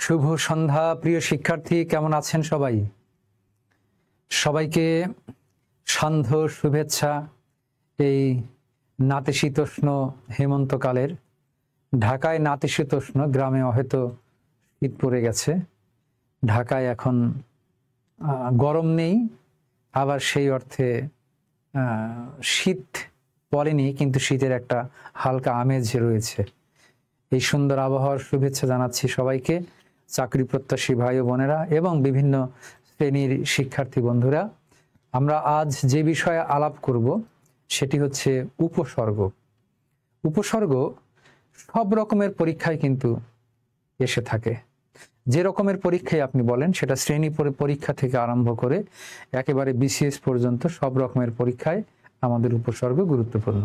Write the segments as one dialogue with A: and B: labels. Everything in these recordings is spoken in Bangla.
A: শুভ সন্ধ্যা প্রিয় শিক্ষার্থী, কেমন আছেন সবাই? সবাইকে সান্ধ্য শুভেচ্ছা। এই নাতিশীতোষ্ণ হেমন্তকালের ঢাকায় নাতিশীতোষ্ণ, গ্রামে হয়তো শীত পড়ে গেছে। ঢাকায় এখন গরম নেই, আবার সেই অর্থে শীত পড়েনি, কিন্তু শীতের একটা হালকা আমেজ রয়েছে। এই সুন্দর আবহাওয়ার শুভেচ্ছা জানাচ্ছি সবাইকে, চাকরি প্রত্যাশী ভাই ও বোনেরা এবং বিভিন্ন শ্রেণীর শিক্ষার্থী বন্ধুরা। আমরা আজ যে বিষয়ে আলাপ করব সেটি হচ্ছে উপসর্গ। উপসর্গ সব রকমের পরীক্ষায় কিন্তু এসে থাকে। যে রকমের পরীক্ষায় আপনি বলেন, সেটা শ্রেণী পরীক্ষা থেকে আরম্ভ করে একেবারে বিসিএস পর্যন্ত সব রকমের পরীক্ষায় আমাদের উপসর্গ গুরুত্বপূর্ণ।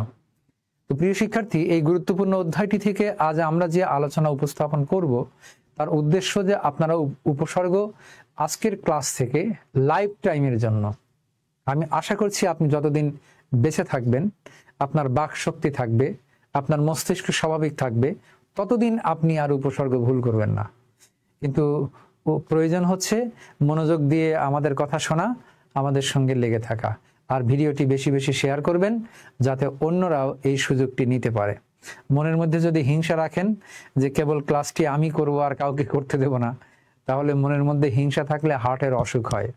A: তো প্রিয় শিক্ষার্থী, এই গুরুত্বপূর্ণ অধ্যায়টি থেকে আজ আমরা যে আলোচনা উপস্থাপন করব তার উদ্দেশ্য যে আপনারা উপসর্গ আজকের ক্লাস থেকে লাইফ টাইমের জন্য, আমি আশা করছি আপনি যতদিন বেঁচে থাকবেন, আপনার বাক শক্তি থাকবে, আপনার মস্তিষ্ক স্বাভাবিক থাকবে, ততদিন আপনি আর উপসর্গ ভুল করবেন না। কিন্তু প্রয়োজন হচ্ছে মনোযোগ দিয়ে আমাদের কথা শোনা, আমাদের সঙ্গে লেগে থাকা, আর ভিডিওটি বেশি বেশি শেয়ার করবেন যাতে অন্যরাও এই সুযোগটি নিতে পারে। মনের মধ্যে যদি হিংসা রাখেন যে কেবল ক্লাসটি আমি করব আর কাউকে করতে দেব না, তাহলে মনের মধ্যে হিংসা থাকলে হার্টের অসুখ হয়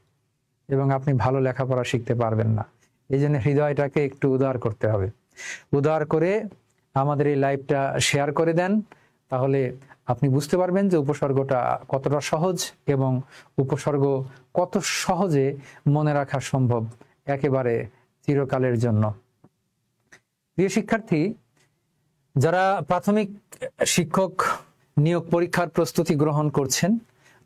A: এবং আপনি ভালো লেখাপড়া শিখতে পারবেন না। এই জন্য হৃদয়টাকে একটু উদার করতে হবে। উদার করে আমাদের এই লাইভটা শেয়ার করে দেন, তাহলে আপনি বুঝতে পারবেন যে উপসর্গটা কতটা সহজ এবং উপসর্গ কত সহজে মনে রাখা সম্ভব একেবারে চিরকালের জন্য। প্রিয় শিক্ষার্থী, যারা প্রাথমিক শিক্ষক নিয়োগ পরীক্ষার প্রস্তুতি গ্রহণ করছেন,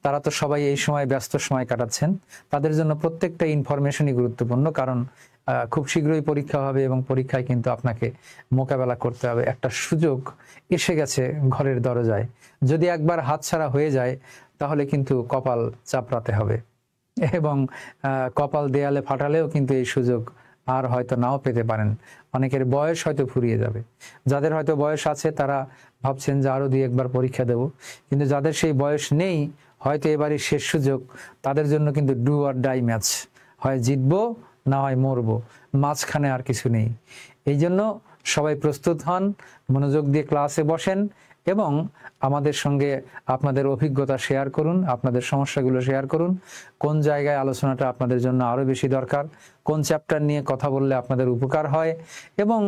A: তারা তো সবাই এই সময় ব্যস্ত সময় কাটাচ্ছেন। তাদের জন্য প্রত্যেকটা ইনফরমেশনই গুরুত্বপূর্ণ, কারণ খুব শীঘ্রই পরীক্ষা হবে এবং পরীক্ষায় কিন্তু আপনাকে মোকাবেলা করতে হবে। একটা সুযোগ এসে গেছে ঘরের দরজায়, যদি একবার হাতছাড়া হয়ে যায় তাহলে কিন্তু কপাল চাপড়াতে হবে এবং কপাল দেয়ালে ফাটালেও কিন্তু এই সুযোগ আর হয়তো নাও পেতে পারেন। অনেকের বয়স হয়তো ফুরিয়ে যাবে। যাদের হয়তো বয়স আছে তারা ভাবছেন যে আরো 2-1বার পরীক্ষা দেব, কিন্তু যাদের সেই বয়স নেই, হয়তো এবারই শেষ সুযোগ, তাদের জন্য কিন্তু ডু অর ডাই ম্যাচ, হয় জিতবো না হয় মরবো, মাঝখানে আর কিছু নেই। এই জন্য সবাই প্রস্তুত হন, মনোযোগ দিয়ে ক্লাসে বসেন এবং আমাদের সঙ্গে আপনাদের অভিজ্ঞতা শেয়ার করুন, আপনাদের সমস্যাগুলো শেয়ার করুন, কোন জায়গায় আলোচনাটা আপনাদের জন্য আরো বেশি দরকার, কোন চ্যাপ্টার নিয়ে কথা বললে আপনাদের উপকার হয় এবং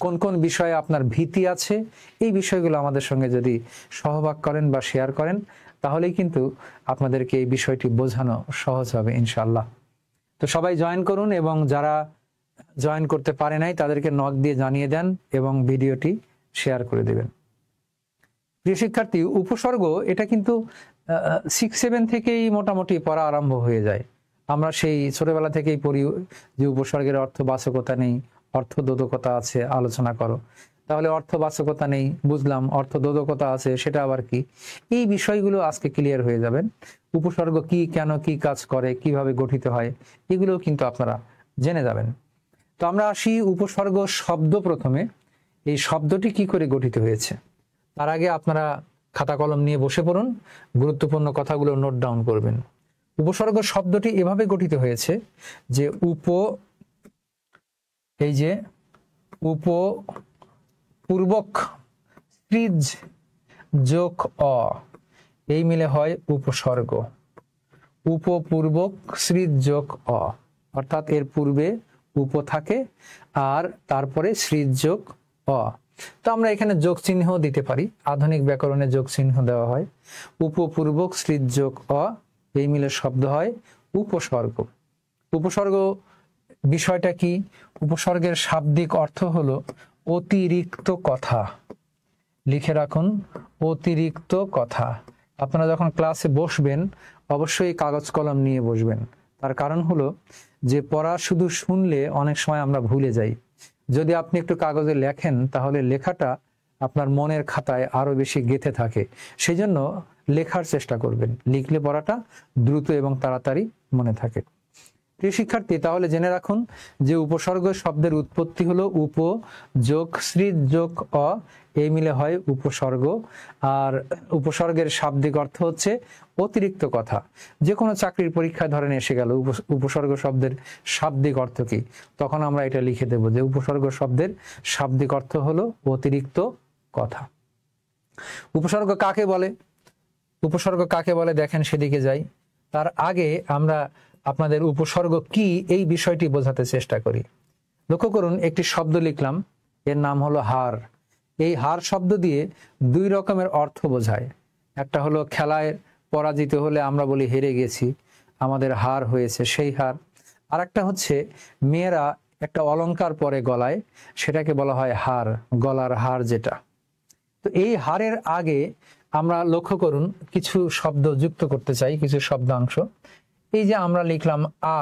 A: কোন কোন বিষয়ে আপনার ভীতি আছে, এই বিষয়গুলো আমাদের সঙ্গে যদি সহভাগ করেন বা শেয়ার করেন, তাহলেই কিন্তু আপনাদেরকে এই বিষয়টি বোঝানো সহজ হবে ইনশাআল্লাহ। তো সবাই জয়েন করুন এবং যারা জয়েন করতে পারে নাই তাদেরকে নক দিয়ে জানিয়ে দেন এবং ভিডিওটি শেয়ার করে দেবেন। প্রিয় শিক্ষার্থী, উপসর্গ এটা কিন্তু 6-7 থেকেই মোটামুটি পড়া আরম্ভ হয়ে যায়। আমরা সেই ছোটবেলা থেকেই পড়ি যে উপসর্গের অর্থবাচকতা নেই, অর্থবোধকতা আছে, আলোচনা করো। তাহলে অর্থবাচকতা নেই, বুঝলাম, অর্থবোধকতা আছে, সেটা আবার কি? এই বিষয়গুলো আজকে ক্লিয়ার হয়ে যাবেন। উপসর্গ কি, কেন, কি কাজ করে, কিভাবে গঠিত হয়, এগুলোও কিন্তু আপনারা জেনে যাবেন। তো আমরা আসি উপসর্গ শব্দ। প্রথমে এই শব্দটি কি করে গঠিত হয়েছে তার আগে আপনারা খাতা কলম নিয়ে বসে পড়ুন, গুরুত্বপূর্ণ কথাগুলো নোট ডাউন করবেন। উপসর্গ শব্দটি এভাবে গঠিত হয়েছে যে এই যে পূর্বক স্ত্রীজ যোগ অ, এই মিলে হয় উপসর্গ। উপপূর্বক স্ত্রীজ যোগ অ, অর্থাৎ এর পূর্বে উপ থাকে আর তারপরে স্ত্রীজ যোগ অ। তো আমরা এখানে যোগ চিহ্ন দিতে পারি, আধুনিক ব্যাকরণে যোগ চিহ্ন দেওয়া হয়। উপপূর্বক স্ত্রীজ যোগ অ, এই মিলে শব্দ হয় উপসর্গ। উপসর্গ বিষয়টা কি? উপসর্গের শাব্দিক অর্থ হলো অতিরিক্ত কথা। লিখে রাখুন, অতিরিক্ত কথা। আপনারা যখন ক্লাসে বসবেন অবশ্যই কাগজ কলম নিয়ে বসবেন। তার কারণ হলো যে পড়া শুধু শুনলে অনেক সময় আমরা ভুলে যাই। যদি আপনি একটু কাগজে লেখেন তাহলে লেখাটা আপনার মনের খাতায় আরো বেশি গেঁথে থাকে। সেই জন্য লেখার চেষ্টা করবেন, লিখলে পড়াটা দ্রুত এবং তাড়াতাড়ি মনে থাকে। প্রিয় শিক্ষার্থী, তাহলে জেনে রাখুন যে উপসর্গ শব্দের উৎপত্তি হলো উপ যোগ সৃ যোগ অ, এই মিলে হয় উপসর্গ। আর উপসর্গের শাব্দিক অর্থ হচ্ছে অতিরিক্ত কথা। যে কোনো চাকরির পরীক্ষায় ধরেন এসে গেল উপসর্গ শব্দের শাব্দিক অর্থ কি, তখন আমরা এটা লিখে দেব যে উপসর্গ শব্দের শাব্দিক অর্থ হলো অতিরিক্ত কথা। উপসর্গ কাকে বলে? উপসর্গ কাকে বলে দেখেন, সেদিকে যাই। তার আগে আমরা আপনাদের উপসর্গ কি এই বিষয়টি বোঝাতে চেষ্টা করি। লক্ষ্য করুন, একটি শব্দ লিখলাম, এর নাম হলো হার। এই হার শব্দ দিয়ে দুই রকমের অর্থ বোঝায়। একটা হলো খেলায় পরাজিত হলে আমরা বলি হেরে গেছি, আমাদের হার হয়েছে, সেই হার। আর একটা হচ্ছে মেয়েরা একটা অলংকার পরে গলায়, সেটাকে বলা হয় হার, গলার হার যেটা। তো এই হারের আগে আমরা লক্ষ্য করুন কিছু শব্দ যুক্ত করতে চাই, কিছু শব্দাংশ। এই যে আমরা লিখলাম আ,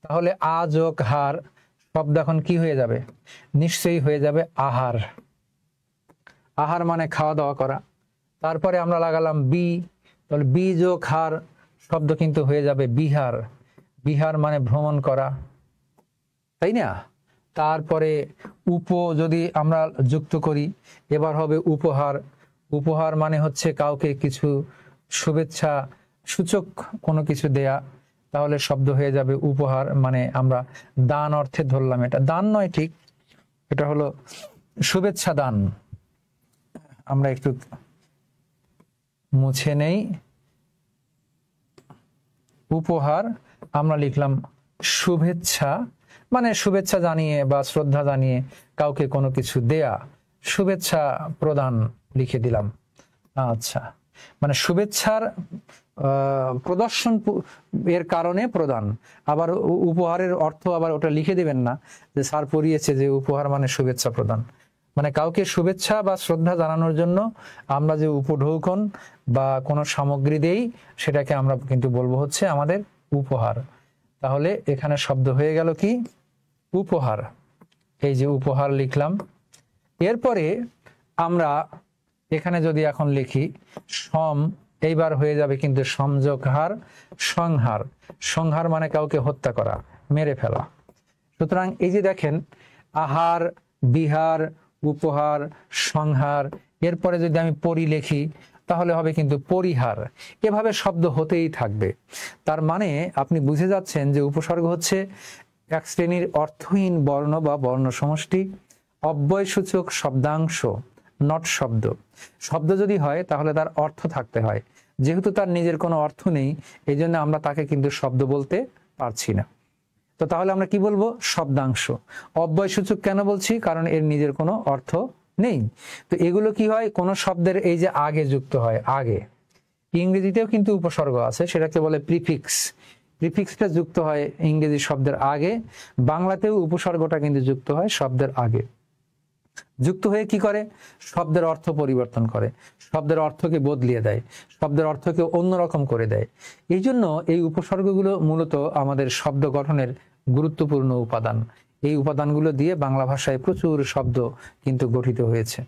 A: তাহলে আ যোগ হার শব্দ এখন কি হয়ে যাবে? নিশ্চয়ই হয়ে যাবে আহার। আহার মানে খাওয়া দাওয়া করা। তারপরে আমরা লাগালাম বি, তাহলে বি যোগ হার শব্দ কিন্তু হয়ে যাবে বিহার। বিহার মানে ভ্রমণ করা, তাই না? তারপরে উপ যদি আমরা যুক্ত করি, এবার হবে উপহার। উপহার মানে হচ্ছে কাউকে কিছু শুভেচ্ছা সূচক কোনো কিছু দেয়া, তাহলে শব্দ হয়ে যাবে উপহার। মানে আমরা দান অর্থে ধরলাম, এটা দান নয় ঠিক, এটা হলো শুভেচ্ছা দান। আমরা একটু মুছে নেই, উপহার আমরা লিখলাম শুভেচ্ছা, মানে শুভেচ্ছা জানিয়ে বা শ্রদ্ধা জানিয়ে কাউকে কোনো কিছু দেয়া, শুভেচ্ছা প্রদান লিখে দিলাম। আচ্ছা, মানে শুভেচ্ছার প্রদর্শন এর কারণে প্রদান। আবার উপহারের অর্থ আবার ওটা লিখে দিবেন না যে স্যার পড়িয়েছে যে উপহার মানে শুভেচ্ছা প্রদান। মানে কাউকে শুভেচ্ছা বা শ্রদ্ধা জানানোর জন্য আমরা যে উপঢৌকন বা কোনো সামগ্রী দেই, সেটাকে আমরা কিন্তু বলবো হচ্ছে আমাদের উপহার। তাহলে এখানে শব্দ হয়ে গেল কি? উপহার। এই যে উপহার লিখলাম। এরপরে আমরা এখানে যদি এখন লিখি সম, এইবার হয়ে যাবে কিন্তু সংযোগ হার সংহার। সংহার মানে কাউকে হত্যা করা, মেরে ফেলা। সুতরাং এই যে দেখেন আহার, বিহার, উপহার, সংহার, এরপরে যদি আমি পরি লিখি তাহলে হবে কিন্তু পরিহার। এভাবে শব্দ হতেই থাকবে। তার মানে আপনি বুঝে যাচ্ছেন যে উপসর্গ হচ্ছে এক শ্রেণীর অর্থহীন বর্ণ বা বর্ণ সমষ্টি, অব্যয়সূচক শব্দাংশ, নট শব্দ। শব্দ যদি হয় তাহলে তার অর্থ থাকতে হয়, যেহেতু তার নিজের কোনো অর্থ নেই, এই জন্য আমরা তাকে কিন্তু শব্দ বলতে পারছি না। তো তাহলে আমরা কি বলবো? শব্দাংশ। অব্যয়সূচক কেন বলছি? কারণ এর নিজের কোনো অর্থ নেই। তো এগুলো কি হয়? কোন শব্দের এই যে আগে যুক্ত হয়, আগে। ইংরেজিতেও কিন্তু উপসর্গ আছে, সেটাকে বলে প্রিফিক্স। প্রিফিক্সটা যুক্ত হয় ইংরেজি শব্দের আগে, বাংলাতেও উপসর্গটা কিন্তু যুক্ত হয় শব্দের আগে। যুক্ত হয়ে কি করে? শব্দের অর্থ পরিবর্তন করে, শব্দের অর্থকে বদলিয়ে দেয়, শব্দের অর্থকে অন্যরকম করে দেয়। এই জন্য এই উপসর্গগুলো মূলত আমাদের শব্দ গঠনের গুরুত্বপূর্ণ উপাদান। এই উপাদানগুলো দিয়ে বাংলা ভাষায় প্রচুর শব্দ কিন্তু গঠিত হয়েছে।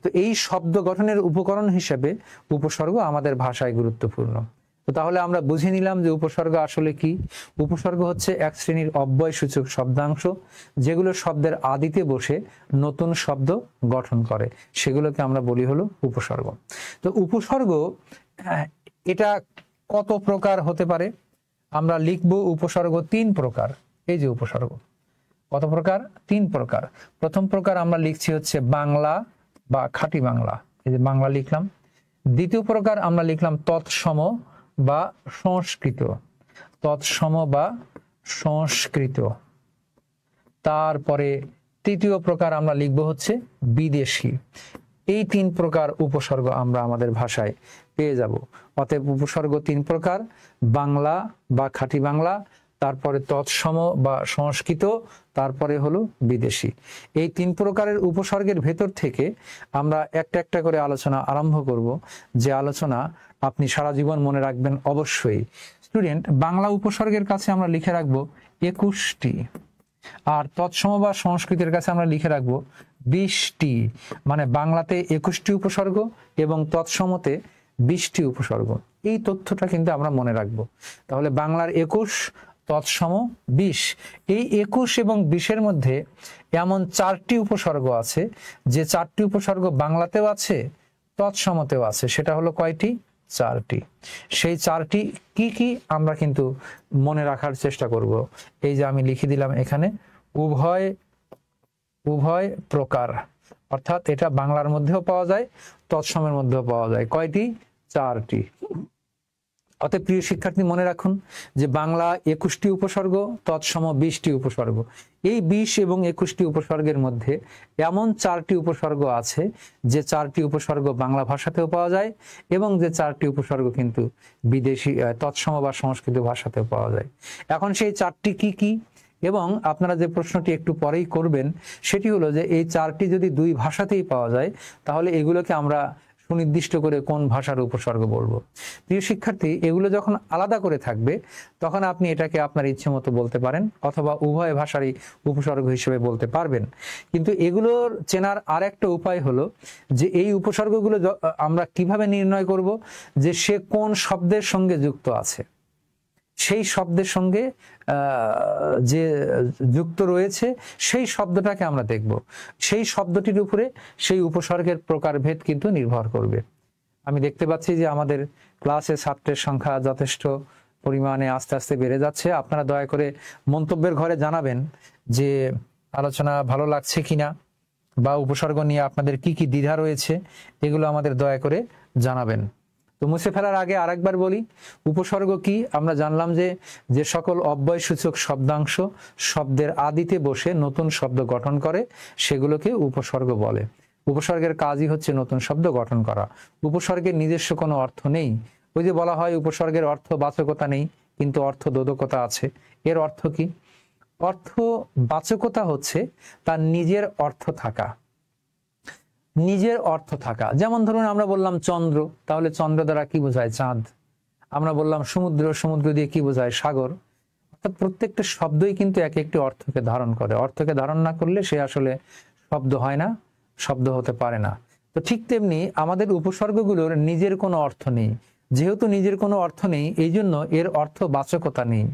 A: তো এই শব্দ গঠনের উপকরণ হিসেবে উপসর্গ আমাদের ভাষায় গুরুত্বপূর্ণ। তো তাহলে আমরা বুঝে নিলাম যে উপসর্গ আসলে কি। উপসর্গ হচ্ছে এক শ্রেণীর অব্যয়সূচক শব্দাংশ, যেগুলো শব্দের আদিতে বসে নতুন শব্দ গঠন করে, সেগুলোকে আমরা বলি হলো উপসর্গ। তো উপসর্গ এটা কত প্রকার হতে পারে? আমরা লিখব উপসর্গ 3 প্রকার। এই যে উপসর্গ কত প্রকার? 3 প্রকার। প্রথম প্রকার আমরা লিখছি হচ্ছে বাংলা বা খাঁটি বাংলা, এই যে বাংলা লিখলাম। দ্বিতীয় প্রকার আমরা লিখলাম তৎসম বা সংস্কৃত, তৎসম বা সংস্কৃত। তারপরে তৃতীয় প্রকার আমরা লিখব হচ্ছে বিদেশি। এই 3 প্রকার উপসর্গ আমরা আমাদের ভাষায় পেয়ে যাব। অতএব উপসর্গ 3 প্রকার, বাংলা বা খাঁটি বাংলা, তারপরে তৎসম বা সংস্কৃত, তারপরে হলো বিদেশি। এই 3 প্রকারের উপসর্গের ভেতর থেকে আমরা একটা একটা করে আলোচনা আরম্ভ করব, যে আলোচনা আপনি সারা জীবন মনে রাখবেন অবশ্যই। স্টুডেন্ট, বাংলা উপসর্গের কাছে আমরা লিখে রাখবো 21টি, আর তৎসম বা সংস্কৃতের কাছে আমরা লিখে রাখবো 20টি। মানে বাংলাতে 21টি উপসর্গ এবং তৎসমতে 20টি উপসর্গ। এই তথ্যটা কিন্তু আমরা মনে রাখবো। তাহলে বাংলার 21, তৎসম 20। এই 21 এবং 20-এর মধ্যে এমন 4টি উপসর্গ আছে, যে 4টি উপসর্গ বাংলাতেও আছে, তৎসমতেও আছে। সেটা হলো কয়টি? 4টি। সেই 4টি কি কি আমরা কিন্তু মনে রাখার চেষ্টা করব। এই যে আমি লিখে দিলাম এখানে, উভয় উভয় প্রকার, অর্থাৎ এটা বাংলার মধ্যেও পাওয়া যায়, তৎসমের মধ্যেও পাওয়া যায়। কয়টি? 4টি। অতএব প্রিয় শিক্ষার্থী মনে রাখুন যে বাংলা 21টি উপসর্গ, তৎসম 20টি উপসর্গ। এই 20 এবং 21টি উপসর্গের মধ্যে এমন 4টি উপসর্গ আছে যে 4টি উপসর্গ বাংলা ভাষাতেও পাওয়া যায়, এবং যে 4টি উপসর্গ কিন্তু বিদেশি তৎসম বা সংস্কৃত ভাষাতেও পাওয়া যায়। এখন সেই 4টি কি কি, এবং আপনারা যে প্রশ্নটি একটু পরেই করবেন সেটি হলো যে এই 4টি যদি 2 ভাষাতেই পাওয়া যায়, তাহলে এগুলোকে আমরা সুনির্দিষ্ট করে কোন ভাষার উপসর্গ বলবো। প্রিয় শিক্ষার্থী, এগুলো যখন আলাদা করে থাকবে তখন আপনি এটাকে আপনার ইচ্ছে মতো বলতে পারেন, অথবা উভয় ভাষারই উপসর্গ হিসেবে বলতে পারবেন। কিন্তু এগুলোর চেনার আর একটা উপায় হলো যে এই উপসর্গগুলো আমরা কিভাবে নির্ণয় করব যে সে কোন শব্দের সঙ্গে যুক্ত আছে। সেই শব্দের সঙ্গে যে যুক্ত রয়েছে সেই শব্দটাকে আমরা দেখব। সেই শব্দটির উপরে সেই উপসর্গের প্রকারভেদ কিন্তু নির্ভর করবে। আমি দেখতে পাচ্ছি যে আমাদের ক্লাসে ছাত্রের সংখ্যা যথেষ্ট পরিমাণে আস্তে আস্তে বেড়ে যাচ্ছে। আপনারা দয়া করে মন্তব্যের ঘরে জানাবেন যে আলোচনা ভালো লাগছে কিনা, বা উপসর্গ নিয়ে আপনাদের কি কি দ্বিধা রয়েছে, এগুলো আমাদের দয়া করে জানাবেন। তো মুছে ফেলার আগে আরেকবার বলি, উপসর্গ কি? আমরা জানলাম যে সকল অব্যয়সূচক শব্দাংশ শব্দের আদিতে বসে নতুন শব্দ গঠন করে সেগুলোকে উপসর্গ বলে। উপসর্গের কাজই হচ্ছে নতুন শব্দ গঠন করা। উপসর্গের নিজস্ব কোনো অর্থ নেই। ওই যে বলা হয় উপসর্গের অর্থ বাচকতা নেই, কিন্তু অর্থ বোধকতা আছে। এর অর্থ কি? অর্থ বাচকতা হচ্ছে তার নিজের অর্থ থাকা, নিজের অর্থ থাকা। যেমন ধরুন আমরা বললাম চন্দ্র, তাহলে চন্দ্র দ্বারা কি বোঝায়? চাঁদ। আমরা বললাম সমুদ্র, সমুদ্র দিয়ে কি বোঝায়? সাগর। অর্থাৎ প্রত্যেকটা শব্দই কিন্তু এক একটি অর্থকে ধারণ করে। অর্থকে ধারণ না করলে সে আসলে শব্দ হয় না, শব্দ হতে পারে না। তো ঠিক তেমনি আমাদের উপসর্গগুলোর নিজের কোনো অর্থ নেই। যেহেতু নিজের কোনো অর্থ নেই, এই জন্য এর অর্থ বাচকতা নেই।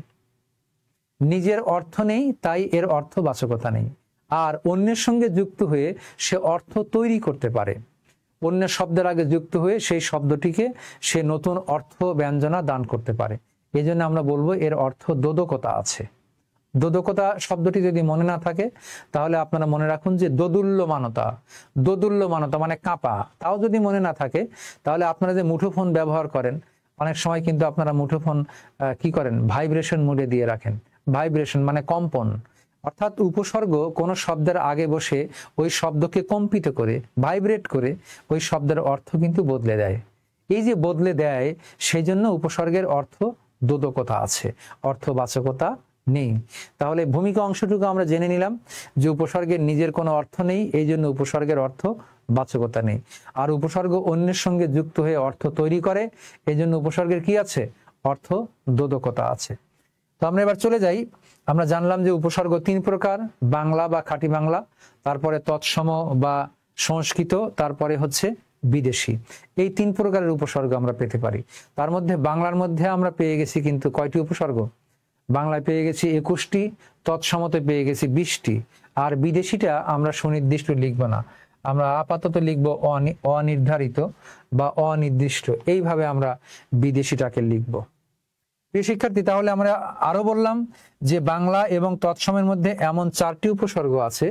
A: নিজের অর্থ নেই, তাই এর অর্থ বাচকতা নেই। আর অন্যের সঙ্গে যুক্ত হয়ে সে অর্থ তৈরি করতে পারে। অন্য শব্দের আগে যুক্ত হয়ে সেই শব্দটিকে সে নতুন অর্থ ব্যঞ্জনা দান করতে পারে। এই জন্য আমরা বলবো এর অর্থ দোদকতা আছে। দোদকতা শব্দটি যদি মনে না থাকে তাহলে আপনারা মনে রাখুন যে দোদুল্যমানতা। দোদুল্যমানতা মানে কাঁপা, তাও যদি মনে না থাকে তাহলে আপনারা যে মুঠোফোন ব্যবহার করেন, অনেক সময় কিন্তু আপনারা মুঠোফোন কি করেন? ভাইব্রেশন মোডে দিয়ে রাখেন। ভাইব্রেশন মানে কম্পন। অর্থাৎ উপসর্গ কোন শব্দের আগে বসে ওই শব্দকে কম্পিত করে, ভাইব্রেট করে ওই শব্দের অর্থ কিন্তু বদলে দেয়। এই যে বদলে দেয়, সেই জন্য উপসর্গের অর্থ দোদকতা আছে, অর্থবাচকতা নেই। তাহলে ভূমিকা অংশটুকু আমরা জেনে নিলাম যে উপসর্গের নিজের কোনো অর্থ নেই, এই জন্য উপসর্গের অর্থ বাচকতা নেই। আর উপসর্গ অন্যের সঙ্গে যুক্ত হয়ে অর্থ তৈরি করে, এই জন্য উপসর্গের কি আছে? অর্থ দোদকতা আছে। তো আমরা এবার চলে যাই। আমরা জানলাম যে উপসর্গ 3 প্রকার, বাংলা বা খাঁটি বাংলা, তারপরে তৎসম বা সংস্কৃত, তারপরে হচ্ছে বিদেশি। এই 3 প্রকারের উপসর্গ আমরা পেতে পারি। তার মধ্যে বাংলার মধ্যে আমরা পেয়ে গেছি কিন্তু কয়টি উপসর্গ? বাংলায় পেয়ে গেছি 21টি, তৎসমতে পেয়ে গেছি 20টি। আর বিদেশিটা আমরা সুনির্দিষ্ট লিখব না, আমরা আপাতত লিখব অনির্ধারিত বা অনির্দিষ্ট। এইভাবে আমরা বিদেশিটাকে লিখব। প্রিয় শিক্ষার্থী, তাহলে আমরা আরো বললাম যে বাংলা এবং তৎসমের মধ্যে এমন 4টি উপসর্গ আছে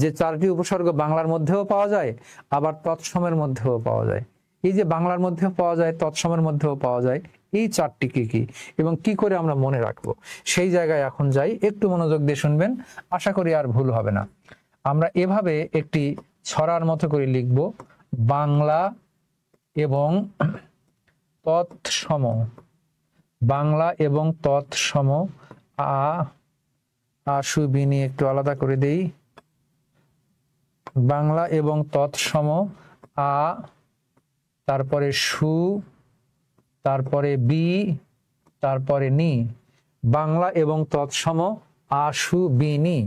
A: যে 4টি উপসর্গ বাংলার মধ্যেও পাওয়া যায়, আবার তৎসমের মধ্যেও পাওয়া যায়। এই যে বাংলার মধ্যেও পাওয়া যায়, তৎসমের মধ্যেও পাওয়া যায়, এই 4টি কি কি এবং কি করে আমরা মনে রাখবো, সেই জায়গায় এখন যাই। একটু মনোযোগ দিয়ে শুনবেন, আশা করি আর ভুল হবে না। আমরা এভাবে একটি ছড়ার মতো করে লিখব, বাংলা এবং তৎসম। বাংলা এবং তৎসম। আশুবিনি একটু আলাদা করে দেই। বাংলা এবং তৎসম, তারপরে সু, তারপরে বি, তারপরে নি। বাংলা এবং তৎসম আশু বিনি।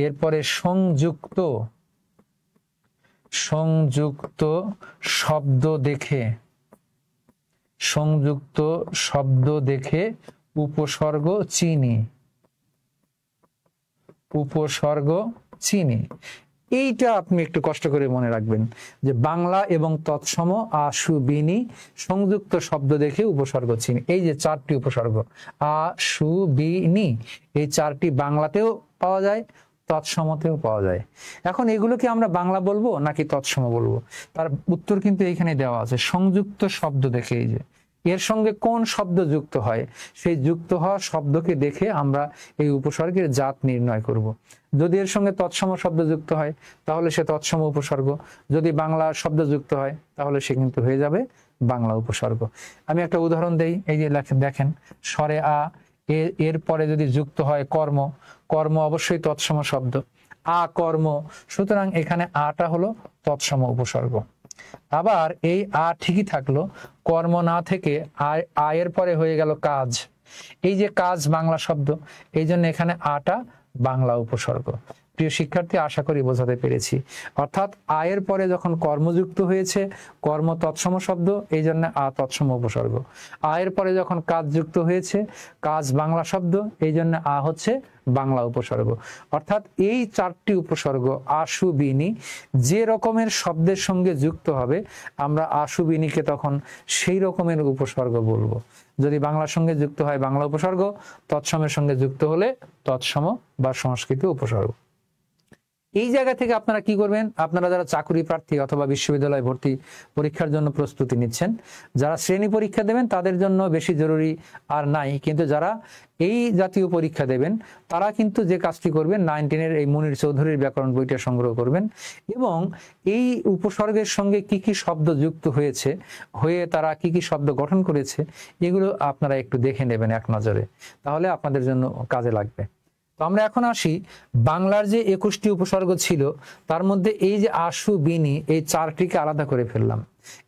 A: এরপরে সংযুক্ত, সংযুক্ত শব্দ দেখে, সংযুক্ত শব্দ দেখে উপসর্গ চিনি। উপসর্গ চিনি। এইটা আপনি একটু কষ্ট করে মনে রাখবেন যে বাংলা এবং তৎসম আশু বিনি সংযুক্ত শব্দ দেখে উপসর্গ চিনি। এই যে চারটি উপসর্গ আশু বিনি, এই চারটি বাংলাতেও পাওয়া যায়, তৎসমতেও পাওয়া যায়। এখন এগুলোকে আমরা বাংলা বলবো নাকি তৎসম বলবো, তার উত্তর কিন্তু এইখানে দেওয়া আছে। সংযুক্ত শব্দ দেখে, এই যে এর সঙ্গে কোন শব্দ যুক্ত হয়, সেই যুক্ত হওয়া শব্দকে দেখে আমরা এই উপসর্গের জাত নির্ণয় করব। যদি এর সঙ্গে তৎসম শব্দ যুক্ত হয় তাহলে সে তৎসম উপসর্গ, যদি বাংলা শব্দ যুক্ত হয় তাহলে সে কিন্তু হয়ে যাবে বাংলা উপসর্গ। আমি একটা উদাহরণ দেই। এই যে দেখেন স্বরে আ, এর পরে যদি যুক্ত হয় কর্ম, কর্ম অবশ্যই তৎসম শব্দ, আ কর্ম, সুতরাং এখানে আটা হলো তৎসম উপসর্গ। আবার এই আ ঠিকই থাকলো, কর্ম না থেকে আয়ের পরে হয়ে গেল কাজ, এই যে কাজ বাংলা শব্দ, এই জন্য এখানে আটা বাংলা উপসর্গ। প্রিয় শিক্ষার্থী, আশা করি বোঝাতে পেরেছি। অর্থাৎ আয়ের পরে যখন কর্মযুক্ত হয়েছে, কর্ম তৎসম শব্দ, এই জন্য আ তৎসম উপসর্গ। আয়ের পরে যখন কাজ যুক্ত হয়েছে, কাজ বাংলা শব্দ, এই জন্য আ হচ্ছে বাংলা উপসর্গ। অর্থাৎ এই চারটি উপসর্গ আশু বিনি যে রকমের শব্দের সঙ্গে যুক্ত হবে, আমরা আশু বিনিকে তখন সেই রকমের উপসর্গ বলবো। যদি বাংলার সঙ্গে যুক্ত হয় বাংলা উপসর্গ, তৎসমের সঙ্গে যুক্ত হলে তৎসম বা সংস্কৃত উপসর্গ। এই জায়গা থেকে আপনারা কি করবেন, আপনারা যারা চাকরি প্রার্থী অথবা বিশ্ববিদ্যালয় ভর্তি পরীক্ষার জন্য প্রস্তুতি নিচ্ছেন, যারা শ্রেণী পরীক্ষা দেবেন তাদের জন্য বেশি জরুরি আর নাই, কিন্তু যারা এই জাতীয় পরীক্ষা দেবেন তারা কিন্তু যে কাজটি করবেন, 9-10-এর এই মনির চৌধুরীর ব্যাকরণ বইটা সংগ্রহ করবেন এবং এই উপসর্গের সঙ্গে কি কি শব্দ যুক্ত হয়েছে, হয়ে তারা কি কি শব্দ গঠন করেছে, এগুলো আপনারা একটু দেখে নেবেন এক নজরে, তাহলে আপনাদের জন্য কাজে লাগবে। তো আমরা এখন আসি, বাংলার যে 21টি উপসর্গ ছিল তার মধ্যে এই যে আশু বিনি, এই চারটিকে আলাদা করে ফেললাম।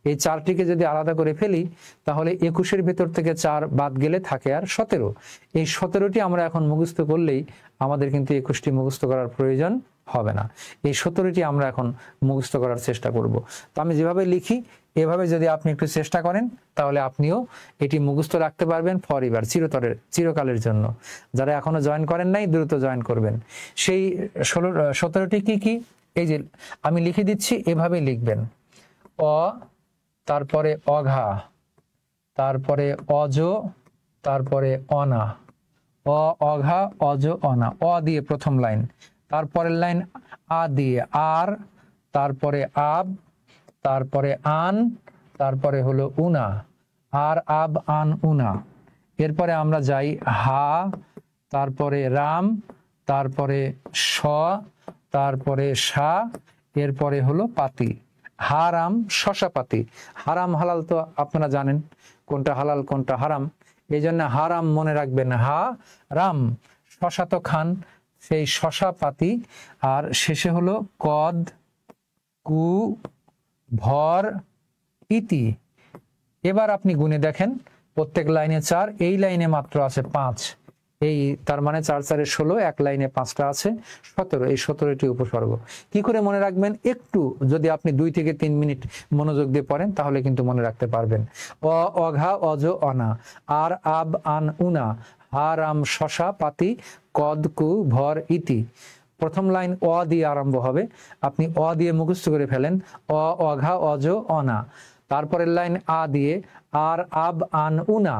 A: এই চারটিকে যদি আলাদা করে ফেলি তাহলে 21-এর ভেতর থেকে 4 বাদ গেলে থাকে আর 17। এই 17টি আমরা এখন মুখস্থ করলেই আমাদের কিন্তু 21টি মুখস্থ করার প্রয়োজন হবে না। এই 17টি আমরা এখন মুখস্থ করার চেষ্টা করব। তো আমি যেভাবে লিখি এভাবে যদি আপনি একটু চেষ্টা করেন তাহলে আপনিও এটি মুখস্থ রাখতে পারবেন ফর এভার, চিরকালের জন্য। যারা এখনো জয়েন করেন নাই দ্রুত জয়েন করবেন। সেই 17টি কি কি, এই যে আমি লিখে দিচ্ছি, এভাবে লিখবেন। অ, তারপরে অঘা, তারপরে অজ, তারপরে অনা, অ অঘা অজ অনা, অ দিয়ে প্রথম লাইন, তারপরের লাইন আ দিয়ে আর, তারপরে আব, তারপরে আন, তারপরে হলো উনা, আর আব আন উনা। এরপরে আমরা যাই হা, তারপরে রাম, তারপরে স, তারপরে সা, এরপরে হলো পাতি, হারাম শশা পাতি। হারাম হালাল তো আপনারা জানেন কোনটা হালাল কোনটা হারাম, এই জন্য হারাম মনে রাখবেন, হা রাম। শশা তো খান, সেই শশা পাতি। আর শেষে হলো কদ, কু, ভর, ইতি। এবার আপনি গুনে দেখেন, প্রত্যেক লাইনে 4, এই লাইনে মাত্র আছে 5, এই তার মানে 4 4 16, এক লাইনে 5টা আছে 17। এই 17টি উপসর্গ কি করে মনে রাখবেন, একটু যদি আপনি 2 থেকে 3 মিনিট মনোযোগ দিয়ে পড়েন তাহলে কিন্তু মনে রাখতে পারবেন। অ অঘা অজ অনা, আর আব আন উনা, হারাম শশা পাতি, কদ কু ভর ইতি। প্রথম লাইন অ দিয়ে আরম্ভ হবে, আপনি অ দিয়ে মুখস্থ করে ফেলেন, অ অঘা অজ অনা। তারপরের লাইন আ দিয়ে, আর আব আন উনা,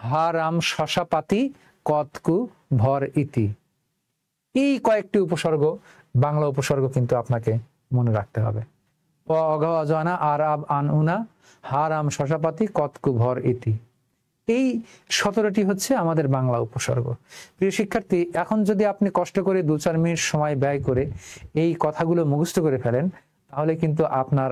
A: হারাম শশা পাতি, কতকু ভর ইতি। এই কয়েকটি উপসর্গ বাংলা উপসর্গ কিন্তু আপনাকে মনে রাখতে হবে। অ অঘা অজ অনা, আর আব আন উনা, হারাম শশা পাতি, কতকু ভর ইতি। এই 17টি হচ্ছে আমাদের বাংলা উপসর্গ। প্রিয় শিক্ষার্থী, এখন যদি আপনি কষ্ট করে 2-4 মিনিট সময় ব্যয় করে এই কথাগুলো মুখস্থ করে ফেলেন তাহলে কিন্তু আপনার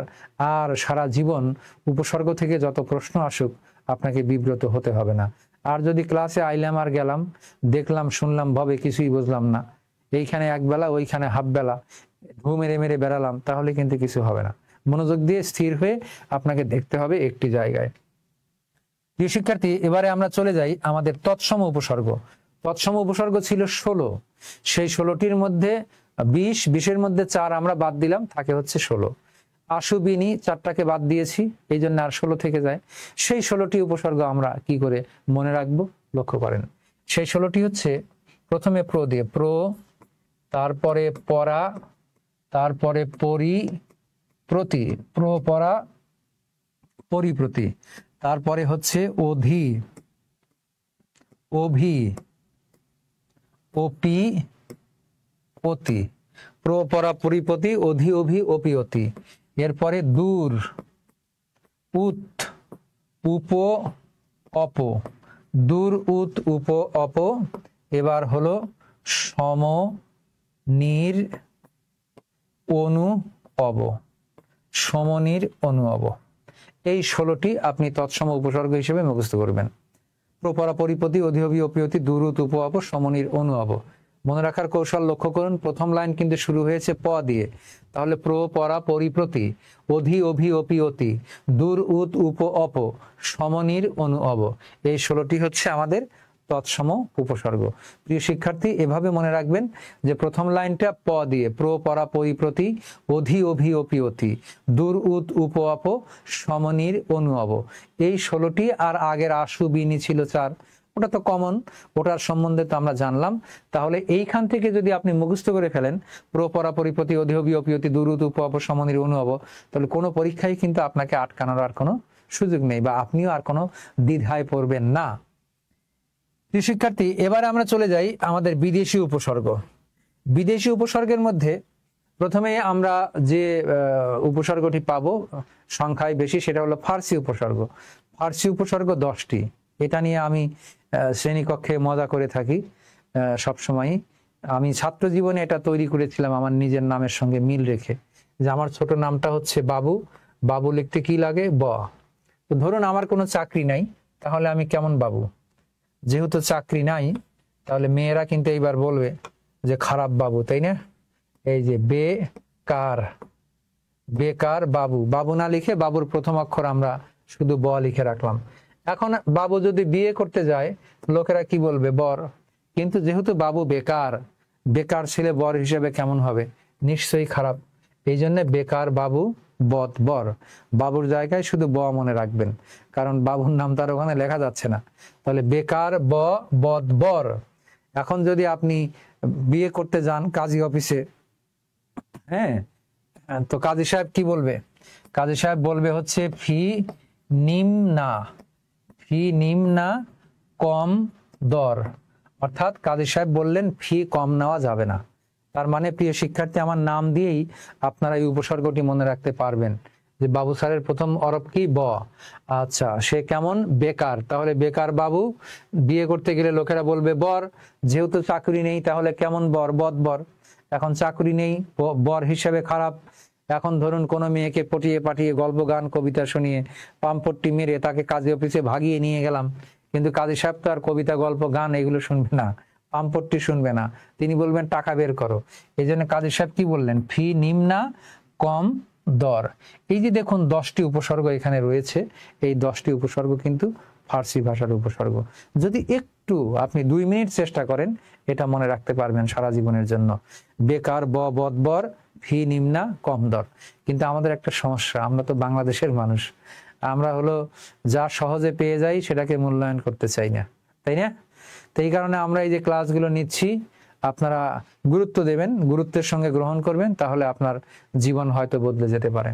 A: আর সারা জীবন উপসর্গ থেকে যত প্রশ্ন আসুক আপনাকে বিব্রত হতে হবে না। আর যদি ক্লাসে আইলাম আর গেলাম, দেখলাম শুনলাম ভাবে কিছুই বুঝলাম না, এইখানে একবেলা ওইখানে হাফ বেলা ঘু মেরে মেরে বেড়ালাম, তাহলে কিন্তু কিছু হবে না। মনোযোগ দিয়ে স্থির হয়ে আপনাকে দেখতে হবে একটি জায়গায়। প্রিয় শিক্ষার্থী, এবারে আমরা চলে যাই আমাদের তৎসম উপসর্গ। তৎসম উপসর্গ ছিল 16, সেই 16টির মধ্যে 20-20-এর মধ্যে 4 আমরা বাদ দিলাম, থাকে হচ্ছে 16। আশু বিনি 4টাকে বাদ দিয়েছি, এই জন্য আর 16 থেকে যায়। সেই 16টি উপসর্গ আমরা কি করে মনে রাখবো, লক্ষ্য করেন। সেই 16টি হচ্ছে প্রথমে প্র দিয়ে, প্র, তারপরে পরা, তারপরে পরি প্রতি, প্রপরা পরিপ্রতি, তারপরে হচ্ছে অধি, অভি, অপি, অতি, প্রপরা পরিপতি, অধি, অভি, অপি, অতি। এরপরে দূর, উত, উপ, অপ, দূর, উত, উপ, অপ। এবার হলো সম, নির, অনু, অব, সমনির, অনু, অব। এই 16টি আপনি তৎসম উপসর্গ হিসেবে মুখস্থ করবেন। প্রপরা পরিপতি, অধি, অভি, অপি, অতি, দূর, উত, উপ, অপ, সমনির, অনু, অব। মনে রাখার কৌশল লক্ষ্য করুন, প্রথম লাইন কিন্তু শুরু হয়েছে প দিয়ে, তাহলে প্র, পরা, পরিপ্রতি, অধি, অভি, অপি, অতি, দূর, উত, উপ, অপ, সমনির, অনু, অব। এই 16টি হচ্ছে আমাদের তৎসম উপসর্গ। প্রিয় শিক্ষার্থী, এভাবে মনে রাখবেন যে প্রথম লাইনটা প দিয়ে, প্র, পরা, পরিপ্রতি, অধি, অভি, অপি, অতি, দূর, উত, উপ, অপ, সমনির, অনু, অব। এই 16টি। আর আগের আশু, বিনি ছিল 4, ওটা তো কমন, ওটার সম্বন্ধে তো আমরা জানলাম। তাহলে এইখান থেকে যদি আপনি মুখস্থ করে ফেলেন প্র, পরা, পরিপতি, অধি, অভি, অপি, অতি, দূর, উত, উপ, অপ, সমনির, অনু, অব, তাহলে কোনো পরীক্ষায় কিন্তু আপনাকে আটকানোর আর কোনো সুযোগ নেই, বা আপনিও আর কোনো দ্বিধায় পড়বেন না। প্রিয় শিক্ষার্থী, এবারে আমরা চলে যাই আমাদের বিদেশি উপসর্গ। বিদেশি উপসর্গের মধ্যে প্রথমে আমরা যে উপসর্গটি পাবো সংখ্যায় বেশি, সেটা হলো ফার্সি উপসর্গ। ফার্সি উপসর্গ 10টি। এটা নিয়ে আমি শ্রেণীকক্ষে মজা করে থাকি সবসময়। আমি ছাত্র জীবনে এটা তৈরি করেছিলাম আমার নিজের নামের সঙ্গে মিল রেখে, যে আমার ছোট নামটা হচ্ছে বাবু, বাবু লিখতে কি লাগে, ব। তো ধরুন আমার কোনো চাকরি নাই, তাহলে আমি কেমন বাবু? যেহেতু চাকরি নাই, তাহলে মেয়েরা কিন্তু এইবার বলবে যে খারাপ বাবু, তাই না? এই যে বেকার, বেকার বাবু, বাবু না লিখে বাবুর প্রথম অক্ষর আমরা শুধু ব লিখে রাখলাম। এখন বাবু যদি বিয়ে করতে যায়, লোকেরা কি বলবে, বর। কিন্তু যেহেতু বাবু বেকার, বেকার ছেলে বর হিসেবে কেমন হবে? নিশ্চয়ই খারাপ। এই জন্য বেকার বাবু, বদ বর। বাবুর জায়গায় শুধু ব মনে রাখবেন, কারণ বাবুর নাম তার ওখানে লেখা যাচ্ছে না। তাহলে বেকার ব, বদ বর। এখন যদি আপনি বিয়ে করতে যান কাজী অফিসে, হ্যাঁ, তো কাজী সাহেব কি বলবে? কাজী সাহেব বলবে হচ্ছে ফি নিম্না, ফি নিম্না কম দর। অর্থাৎ কাজী সাহেব বললেন ফি কম নেওয়া যাবে না। তার মানে প্রিয় শিক্ষার্থী, আমার নাম দিয়েই আপনারা এই উপসর্গটি মনে রাখতে পারবেন যে বাবু স্যারের প্রথম অরব কি, ব। আচ্ছা, সে কেমন? বেকার। তাহলে বেকার বাবু, বিয়ে করতে গেলে লোকেরা বলবে বর। যেহেতু চাকরি নেই, তাহলে কেমন বর? বদ বর। এখন চাকরি নেই, বর হিসেবে খারাপ। এখন ধরুন কোনো মেয়েকে পটিয়ে পাঠিয়ে গল্প, গান, কবিতা শুনিয়ে পাম্পট্টি মেরে তাকে কাজী অফিসে ভাগিয়ে নিয়ে গেলাম, কিন্তু কাজী সাহেব তো আর কবিতা, গল্প, গান এগুলো শুনবে না, পাম্পট্টি শুনবে না, তিনি বলবেন টাকা বের করো। এই জন্য কাজী সাহেব কি বললেন? ফি নিম্না কম দর। এই যে দেখুন 10টি উপসর্গ এখানে রয়েছে, এই 10টি উপসর্গ কিন্তু ফার্সি ভাষার উপসর্গ। যদি একটু আপনি 2 মিনিট চেষ্টা করেন, এটা মনে রাখতে পারবেন সারা জীবনের জন্য। বেকার ব, বদ বর, ফি নিম্না কম দর। কিন্তু আমাদের একটা সমস্যা, আমরা তো বাংলাদেশের মানুষ, আমরা হলো যা সহজে পেয়ে যাই সেটাকে মূল্যায়ন করতে চাই না, তাই না? তো এই কারণে আমরা এই যে ক্লাসগুলো নিচ্ছি, আপনারা গুরুত্ব দেবেন, গুরুত্বের সঙ্গে গ্রহণ করবেন, তাহলে আপনার জীবন হয়তো বদলে যেতে পারে।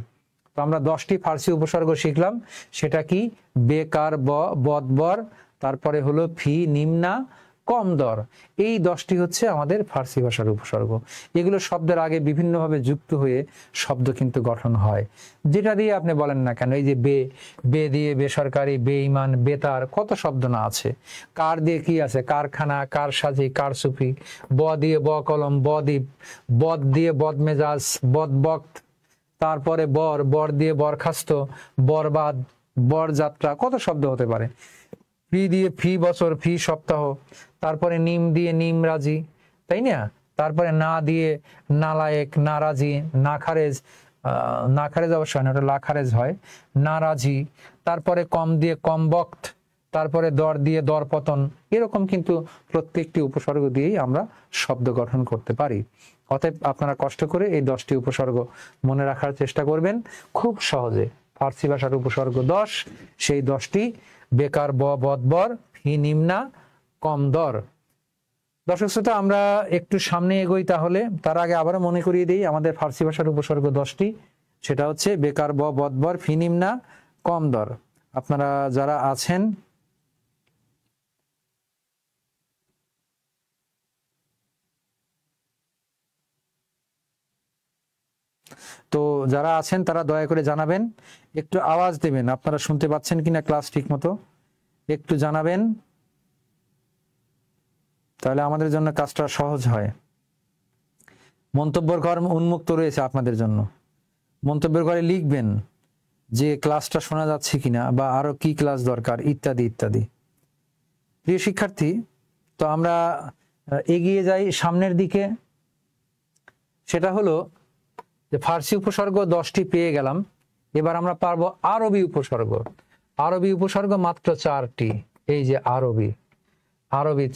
A: তো আমরা 10টি ফার্সি উপসর্গ শিখলাম। সেটা কি? বেকার ব, বদ বর, তারপরে হলো ফি নিম্না কম দর। এই 10টি হচ্ছে আমাদের ফার্সি ভাষার উপসর্গ। এগুলো শব্দের আগে বিভিন্নভাবে যুক্ত হয়ে শব্দ কিন্তু গঠন হয়, যেটা দিয়ে আপনি বলেন না কেন। এই যে বে, বে দিয়ে বেসরকারি, বেঈমান, বেতার, কত শব্দ না আছে। কার দিয়ে কি আছে? কারখানা, কারসাজি, কারসুফি। ব দিয়ে ব কলম, বদ্বীপ। বদ দিয়ে বদমেজাজ, বদবক্ত। তারপরে বর, বর দিয়ে বরখাস্ত, বরবাদ, বরযাত্রা, কত শব্দ হতে পারে। ফি দিয়ে ফি বছর, ফি সপ্তাহ। তারপরে নিম দিয়ে নিমরাজি, তাই না? তারপরে না দিয়ে নালায়েক, নারাজি, নাখারেজ, নাখারেজ অবশ্য হয় না, ওটা লাখারেজ হয়, নারাজি। তারপরে কম দিয়ে কম বক্ত, তারপরে দর দিয়ে দরপতন। এরকম কিন্তু প্রত্যেকটি উপসর্গ দিয়েই আমরা শব্দ গঠন করতে পারি। অতএব আপনারা কষ্ট করে এই 10টি উপসর্গ মনে রাখার চেষ্টা করবেন, খুব সহজে। ফার্সি ভাষার উপসর্গ 10, সেই 10টি বেকার ব, বদ বর, ফি নিম্না কম দর। দর্শক শ্রোতা, আমরা একটু সামনে এগোই তাহলে। তার আগে আবারও মনে করিয়ে দিই আমাদের ফার্সি ভাষার উপসর্গ 10টি। সেটা হচ্ছে বেকার, ব, বদবর, ফি নিম্না, কম দর। আপনারা যারা আছেন তারা দয়া করে জানাবেন, একটু আওয়াজ দেবেন, আপনারা শুনতে পাচ্ছেন কিনা ক্লাস ঠিক মতো একটু জানাবেন, তাহলে আমাদের জন্য কাজটা সহজ হয়। মন্তব্যের ঘর উন্মুক্ত রয়েছে আপনাদের জন্য। মন্তব্যের ঘরে লিখবেন যে ক্লাসটা শোনা যাচ্ছে কিনা বা আরো কি ক্লাস দরকার, ইত্যাদি ইত্যাদি। প্রিয় শিক্ষার্থী, তো আমরা এগিয়ে যাই সামনের দিকে। সেটা হলো যে ফার্সি উপসর্গ 10টি পেয়ে গেলাম, এবার আমরা পারবো আরবি উপসর্গ। আরবি উপসর্গ মাত্র 4টি। এই যে আরবি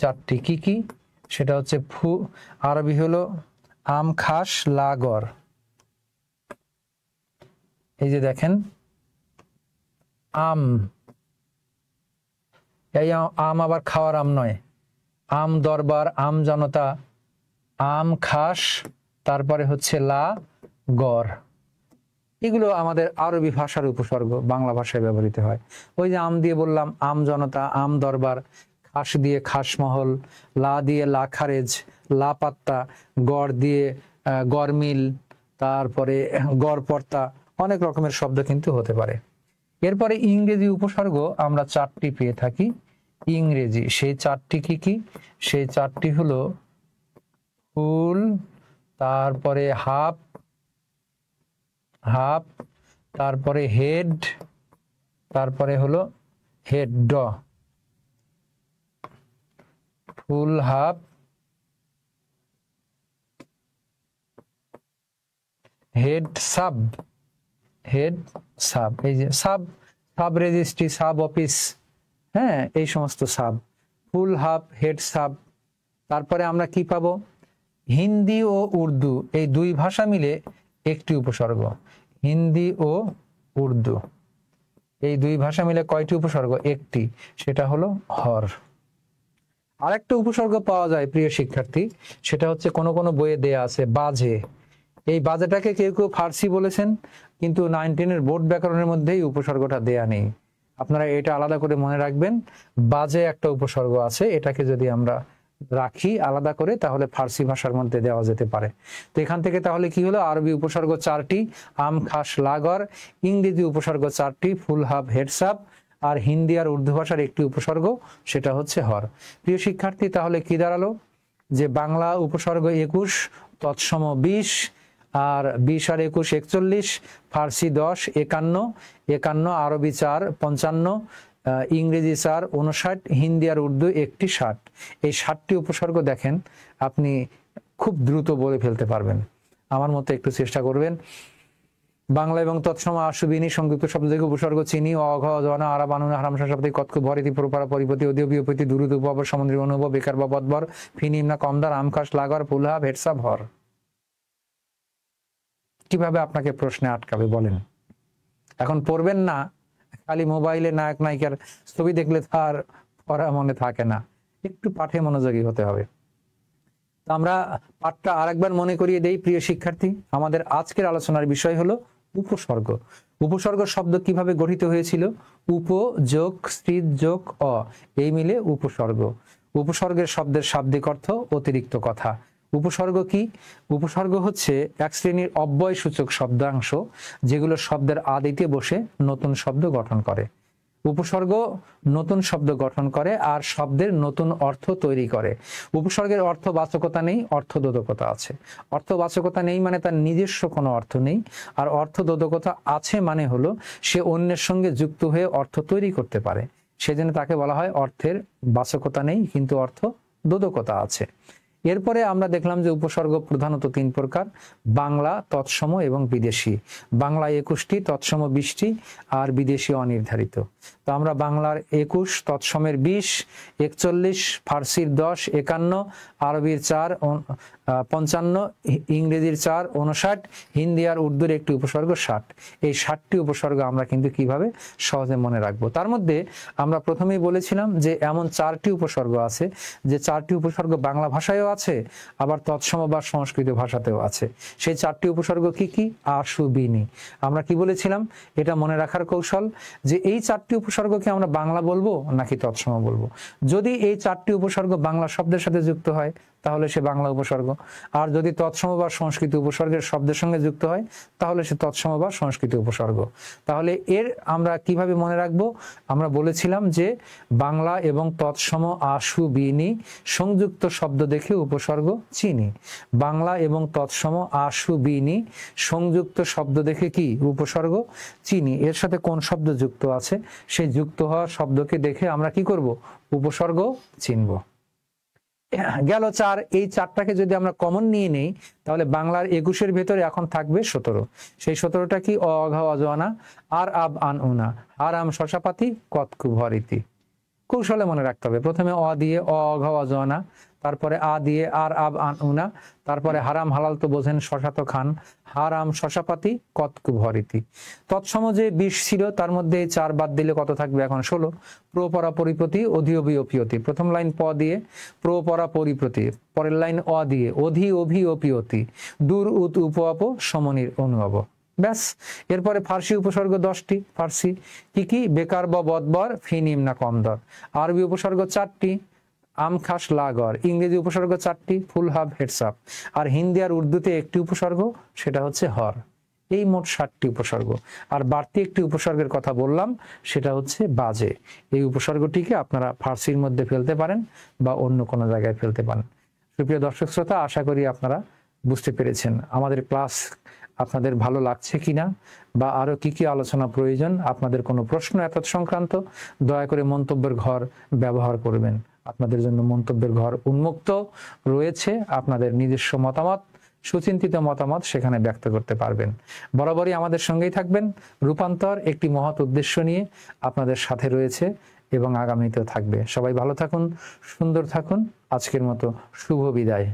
A: 4টি কি কি? সেটা হচ্ছে আরবি হলো আম, খাস, লাগর। এই যে দেখেন আম, এই আম আবার খাওয়ার আম নয়। আম দরবার, আম জনতা, আম খাস, তারপরে হচ্ছে লাগর। এগুলো আমাদের আরবি ভাষার উপসর্গ, বাংলা ভাষায় ব্যবহৃত হয়। ওই যে আম দিয়ে বললাম আম জনতা, আম দরবার, খাস দিয়ে খাসমহল, লা দিয়ে লা খারেজ, লা পাত্তা, গড় দিয়ে গড়মিল, তারপরে গড়পর্তা, অনেক রকমের শব্দ কিন্তু হতে পারে। এরপরে ইংরেজি উপসর্গ আমরা 4টি পেয়ে থাকি। ইংরেজি সেই 4টি কি কি? সেই 4টি হলো ফুল, তারপরে হাফ, তারপরে হেড, তারপরে হলো হেড, ড, ফুল, হাফ, হেড, সাব, এই যে সাব রেজিস্ট্রি, সাব অফিস, হ্যাঁ, এই সমস্ত সাব, ফুল, হাফ, হেড, সাব। তারপরে আমরা কি পাবো? হিন্দি ও উর্দু, এই 2 ভাষা মিলে একটি উপসর্গ। হিন্দি ও উর্দু, এই 2 ভাষা মিলে কয়টি উপসর্গ? একটি, সেটা হলো হর। আরেকটা উপসর্গ পাওয়া যায় প্রিয় শিক্ষার্থী, সেটা হচ্ছে কোনো কোনো বইয়ে দেয়া আছে বাজে। এই বাজেটাকে কেউ কেউ ফার্সি বলেছেন, কিন্তু 19-এর বোর্ড ব্যাকরণের মধ্যেই উপসর্গটা দেয়া নেই। আপনারা এটা আলাদা করে মনে রাখবেন, বাজে একটা উপসর্গ আছে, এটাকে যদি আমরা রাখি আলাদা করে তাহলে ফার্সি ভাষার মধ্যে দেওয়া যেতে পারে। তো এখান থেকে তাহলে কি হলো? আরবি উপসর্গ 4টি, আম, খাস, লাগর। ইংরেজি উপসর্গ 4টি, ফুল, হাফ, হেডসাপ। আর হিন্দি আর উর্দু ভাষার একটি উপসর্গ, সেটা হচ্ছে হর। প্রিয় শিক্ষার্থী, তাহলে কি দাঁড়ালো? যে বাংলা উপসর্গ 21, তৎসম 20, আর 20 আর 21 41, ফার্সি 10 51, আরবি 4 55, ইংরেজি 4 59, হিন্দি আর উর্দু একটি 60। এই 60টি উপসর্গ দেখেন আপনি খুব দ্রুত বলে ফেলতে পারবেন। আমার মতো একটু চেষ্টা করবেন। বাংলা এবং তৎসম আশুবিনী সংযুক্ত শব্দ থেকে উপসর্গ চিনি, অঘ, অজনা, আরা, বানুনা, হারামশা শব্দে কতক, ভরিতি, প্রপারা, পরিপতি, অধিও, বিপতি, দুরুদ, উপবর, সমুদ্রী, অনুভব, বেকার বা বদবর, ফি নিম্না, কমদার, আমখাস, লাগর, ফুলহা, ভেটসা, ভর। কিভাবে আপনাকে প্রশ্নে আটকাবে বলেন? এখন পড়বেন না, খালি মোবাইলে নায়ক নায়িকার ছবি দেখলে তার পড়া মনে থাকে না, একটু পাঠে মনোযোগী হতে হবে। আমরা পাঠটা আরেকবার মনে করিয়ে দেই প্রিয় শিক্ষার্থী। আমাদের আজকের আলোচনার বিষয় হলো উপসর্গ। উপসর্গ শব্দ কিভাবে গঠিত হয়েছিল? উপ যোগ স্ত্রী যোগ অ, এই মিলে উপসর্গ। উপসর্গের শব্দের শাব্দিক অর্থ অতিরিক্ত কথা। উপসর্গ কি? উপসর্গ হচ্ছে এক শ্রেণীর অব্যয়সূচক শব্দাংশ, যেগুলো শব্দের আদিতে বসে নতুন শব্দ গঠন করে। উপসর্গ নতুন শব্দ গঠন করে আর শব্দের নতুন অর্থ তৈরি করে। উপসর্গের অর্থবাচকতা নেই, অর্থবোধকতা আছে। অর্থবাচকতা নেই মানে তার নিজস্ব কোনো অর্থ নেই, আর অর্থবোধকতা আছে মানে হলো সে অন্যের সঙ্গে যুক্ত হয়ে অর্থ তৈরি করতে পারে। সেজন্য তাকে বলা হয় অর্থের বাচকতা নেই কিন্তু অর্থবোধকতা আছে। এরপরে আমরা দেখলাম যে উপসর্গ প্রধানত 3 প্রকার: বাংলা, তৎসম এবং বিদেশি। বাংলা 21টি, তৎসম 20টি, আর বিদেশি অনির্ধারিত। তো আমরা বাংলার 21, তৎসমের 20, 41, ফার্সির 10, 51, আরবির 4, 55, ইংরেজির 4, 59, হিন্দি আর উর্দুর একটি উপসর্গ 60। এই 60টি উপসর্গ আমরা কিন্তু কিভাবে সহজে মনে রাখবো। তার মধ্যে আমরা প্রথমেই বলেছিলাম যে এমন 4টি উপসর্গ আছে, যে 4টি উপসর্গ বাংলা ভাষায়ও আছে, আবার তৎসম বা সংস্কৃত ভাষাতেও আছে। সেই 4টি উপসর্গ কি কি? আশু, বিনি। আমরা কি বলেছিলাম? এটা মনে রাখার কৌশল যে এই 4টি উপসর্গকে আমরা বাংলা বলবো নাকি তৎসম বলবো। যদি এই 4টি উপসর্গ বাংলা শব্দের সাথে যুক্ত হয় তাহলে সে বাংলা উপসর্গ, আর যদি তৎসম বা সংস্কৃত উপসর্গের শব্দের সঙ্গে যুক্ত হয় তাহলে সে তৎসম বা সংস্কৃত উপসর্গ। তাহলে এর আমরা কিভাবে মনে রাখবো? আমরা বলেছিলাম যে বাংলা এবং তৎসম আশু বিনি সংযুক্ত শব্দ দেখে উপসর্গ চিনি। বাংলা এবং তৎসম আশু বিনি সংযুক্ত শব্দ দেখে কি উপসর্গ চিনি। এর সাথে কোন শব্দ যুক্ত আছে সেই যুক্ত হওয়া শব্দকে দেখে আমরা কি করব? উপসর্গ চিনব। গেল 4। এই 4টাকে যদি আমরা কমন নিয়ে নেই তাহলে বাংলার 21-এর ভেতরে এখন থাকবে 17। সেই 17টা কি? অ, ঘ, অজনা, আর, আব, আন, উনা, আরাম, শশাপাতি, কতকু, ভরিতি। কৌশলে মনে রাখতে হবে। প্রথমে অ দিয়ে অ, ঘ, অজনা, তারপরে আ দিয়ে আর, আব, আন, উনা, তারপরে হারাম হালাল তো বোঝেন, শশা তো খান, হারাম, শশাপাতি, কতকু, ভরিতি। তৎসম যে 20 ছিল তার মধ্যে 4 বাদ দিলে কত থাকবে এখন? 16। প্র, পরা, পরিপ্রতি, অধি, অভি, অপিয়তি। প্রথম লাইন প দিয়ে প্র, পরা, পরিপ্রতি, পরের লাইন অ দিয়ে অধি, অভি, অপিয়তি, দূর, উত, উপ, অপ, সমনির, অনুভব। ব্যাস। এরপরে ফার্সি উপসর্গ 10টি। ফার্সি কি কি? বেকার, ব, বদবর, ফি, নিম, না, কম দর। আরবি উপসর্গ 4টি, আম, খাস, লাগর। ইংরেজি উপসর্গ 4টি, ফুল, হাব, হেডস আপ। আর হিন্দি আর উর্দুতে একটি উপসর্গ, সেটা হচ্ছে হর। এই মোট 60টি উপসর্গ। আর বাড়তি একটি উপসর্গের কথা বললাম, সেটা হচ্ছে বাজে। এই উপসর্গটিকে আপনারা ফার্সির মধ্যে ফেলতে পারেন বা অন্য কোনো জায়গায় ফেলতে পারেন। সুপ্রিয় দর্শক শ্রোতা, আশা করি আপনারা বুঝতে পেরেছেন আমাদের ক্লাস আপনাদের ভালো লাগছে কিনা, বা আরো কি কি আলোচনা প্রয়োজন। আপনাদের কোনো প্রশ্ন এত সংক্রান্ত, দয়া করে মন্তব্যের ঘর ব্যবহার করবেন। আপনাদের জন্য মন্তব্যের ঘর উন্মুক্ত রয়েছে। আপনাদের নিজস্ব মতামত, সুচিন্তিত মতামত সেখানে ব্যক্ত করতে পারবেন। বরাবরই আমাদের সঙ্গেই থাকবেন। রূপান্তর একটি মহৎ উদ্দেশ্য নিয়ে আপনাদের সাথে রয়েছে এবং আগামীতেও থাকবে। সবাই ভালো থাকুন, সুন্দর থাকুন। আজকের মতো শুভ বিদায়।